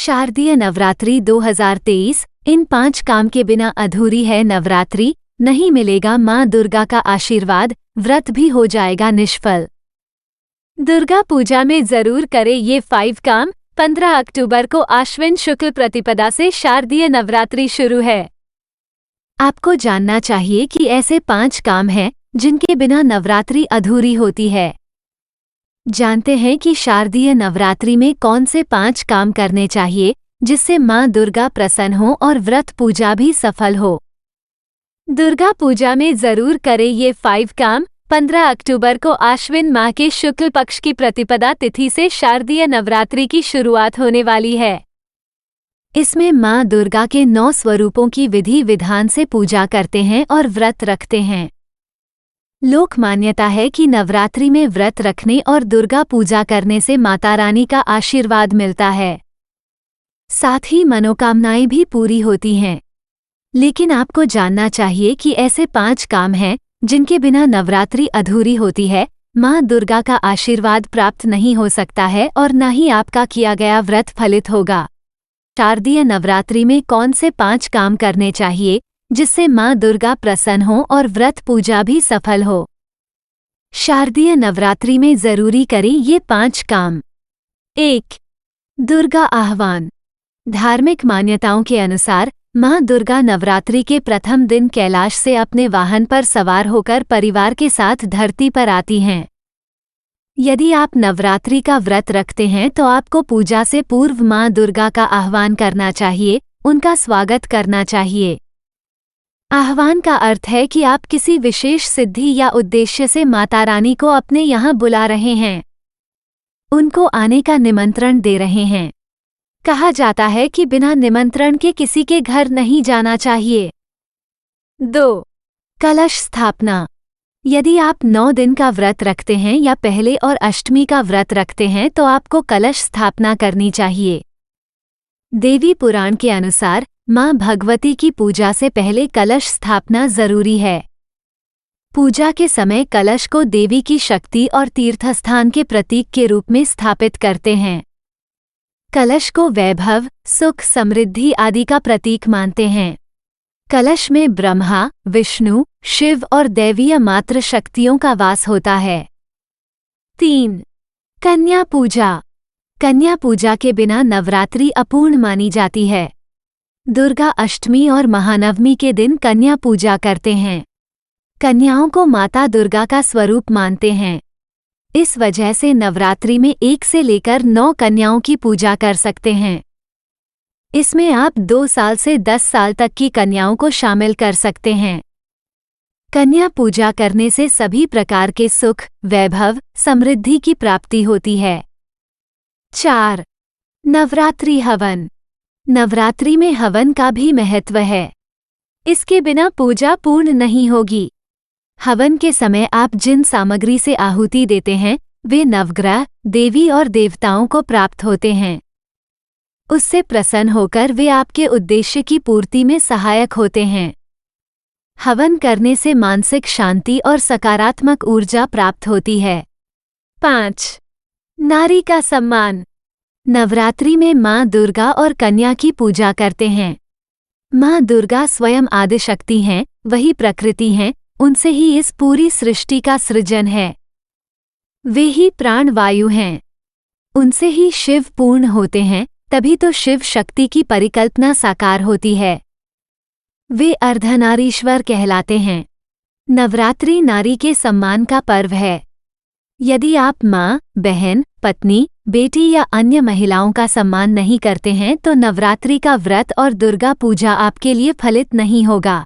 शारदीय नवरात्रि 2023 इन 5 काम के बिना अधूरी है नवरात्रि। नहीं मिलेगा माँ दुर्गा का आशीर्वाद, व्रत भी हो जाएगा निष्फल। दुर्गा पूजा में जरूर करें ये 5 काम। 15 अक्टूबर को आश्विन शुक्ल प्रतिपदा से शारदीय नवरात्रि शुरू है। आपको जानना चाहिए कि ऐसे 5 काम हैं जिनके बिना नवरात्रि अधूरी होती है। जानते हैं कि शारदीय नवरात्रि में कौन से 5 काम करने चाहिए जिससे माँ दुर्गा प्रसन्न हो और व्रत पूजा भी सफल हो। दुर्गा पूजा में जरूर करें ये 5 काम। 15 अक्टूबर को आश्विन माह के शुक्ल पक्ष की प्रतिपदा तिथि से शारदीय नवरात्रि की शुरुआत होने वाली है। इसमें माँ दुर्गा के 9 स्वरूपों की विधि विधान से पूजा करते हैं और व्रत रखते हैं। लोक मान्यता है कि नवरात्रि में व्रत रखने और दुर्गा पूजा करने से माता रानी का आशीर्वाद मिलता है, साथ ही मनोकामनाएं भी पूरी होती हैं। लेकिन आपको जानना चाहिए कि ऐसे 5 काम हैं जिनके बिना नवरात्रि अधूरी होती है। माँ दुर्गा का आशीर्वाद प्राप्त नहीं हो सकता है और न ही आपका किया गया व्रत फलित होगा। शारदीय नवरात्रि में कौन से 5 काम करने चाहिए जिससे माँ दुर्गा प्रसन्न हो और व्रत पूजा भी सफल हो। शारदीय नवरात्रि में जरूरी करें ये 5 काम। 1. दुर्गा आह्वान। धार्मिक मान्यताओं के अनुसार माँ दुर्गा नवरात्रि के प्रथम दिन कैलाश से अपने वाहन पर सवार होकर परिवार के साथ धरती पर आती हैं। यदि आप नवरात्रि का व्रत रखते हैं तो आपको पूजा से पूर्व माँ दुर्गा का आह्वान करना चाहिए, उनका स्वागत करना चाहिए। आह्वान का अर्थ है कि आप किसी विशेष सिद्धि या उद्देश्य से माता रानी को अपने यहाँ बुला रहे हैं, उनको आने का निमंत्रण दे रहे हैं। कहा जाता है कि बिना निमंत्रण के किसी के घर नहीं जाना चाहिए। 2. कलश स्थापना। यदि आप 9 दिन का व्रत रखते हैं या पहले और अष्टमी का व्रत रखते हैं तो आपको कलश स्थापना करनी चाहिए। देवी पुराण के अनुसार माँ भगवती की पूजा से पहले कलश स्थापना जरूरी है। पूजा के समय कलश को देवी की शक्ति और तीर्थस्थान के प्रतीक के रूप में स्थापित करते हैं। कलश को वैभव, सुख, समृद्धि आदि का प्रतीक मानते हैं। कलश में ब्रह्मा, विष्णु, शिव और दैवीय मातृ शक्तियों का वास होता है। 3. कन्या पूजा। कन्या पूजा के बिना नवरात्रि अपूर्ण मानी जाती है। दुर्गा अष्टमी और महानवमी के दिन कन्या पूजा करते हैं। कन्याओं को माता दुर्गा का स्वरूप मानते हैं। इस वजह से नवरात्रि में 1 से लेकर 9 कन्याओं की पूजा कर सकते हैं। इसमें आप 2 साल से 10 साल तक की कन्याओं को शामिल कर सकते हैं। कन्या पूजा करने से सभी प्रकार के सुख, वैभव, समृद्धि की प्राप्ति होती है। 4. नवरात्रि हवन। नवरात्रि में हवन का भी महत्व है, इसके बिना पूजा पूर्ण नहीं होगी। हवन के समय आप जिन सामग्री से आहुति देते हैं वे नवग्रह, देवी और देवताओं को प्राप्त होते हैं। उससे प्रसन्न होकर वे आपके उद्देश्य की पूर्ति में सहायक होते हैं। हवन करने से मानसिक शांति और सकारात्मक ऊर्जा प्राप्त होती है। 5. नारी का सम्मान। नवरात्रि में माँ दुर्गा और कन्या की पूजा करते हैं। माँ दुर्गा स्वयं आदिशक्ति हैं, वही प्रकृति हैं, उनसे ही इस पूरी सृष्टि का सृजन है। वे ही प्राण वायु हैं, उनसे ही शिव पूर्ण होते हैं, तभी तो शिव शक्ति की परिकल्पना साकार होती है। वे अर्धनारीश्वर कहलाते हैं। नवरात्रि नारी के सम्मान का पर्व है। यदि आप माँ, बहन, पत्नी, बेटी या अन्य महिलाओं का सम्मान नहीं करते हैं तो नवरात्रि का व्रत और दुर्गा पूजा आपके लिए फलित नहीं होगा।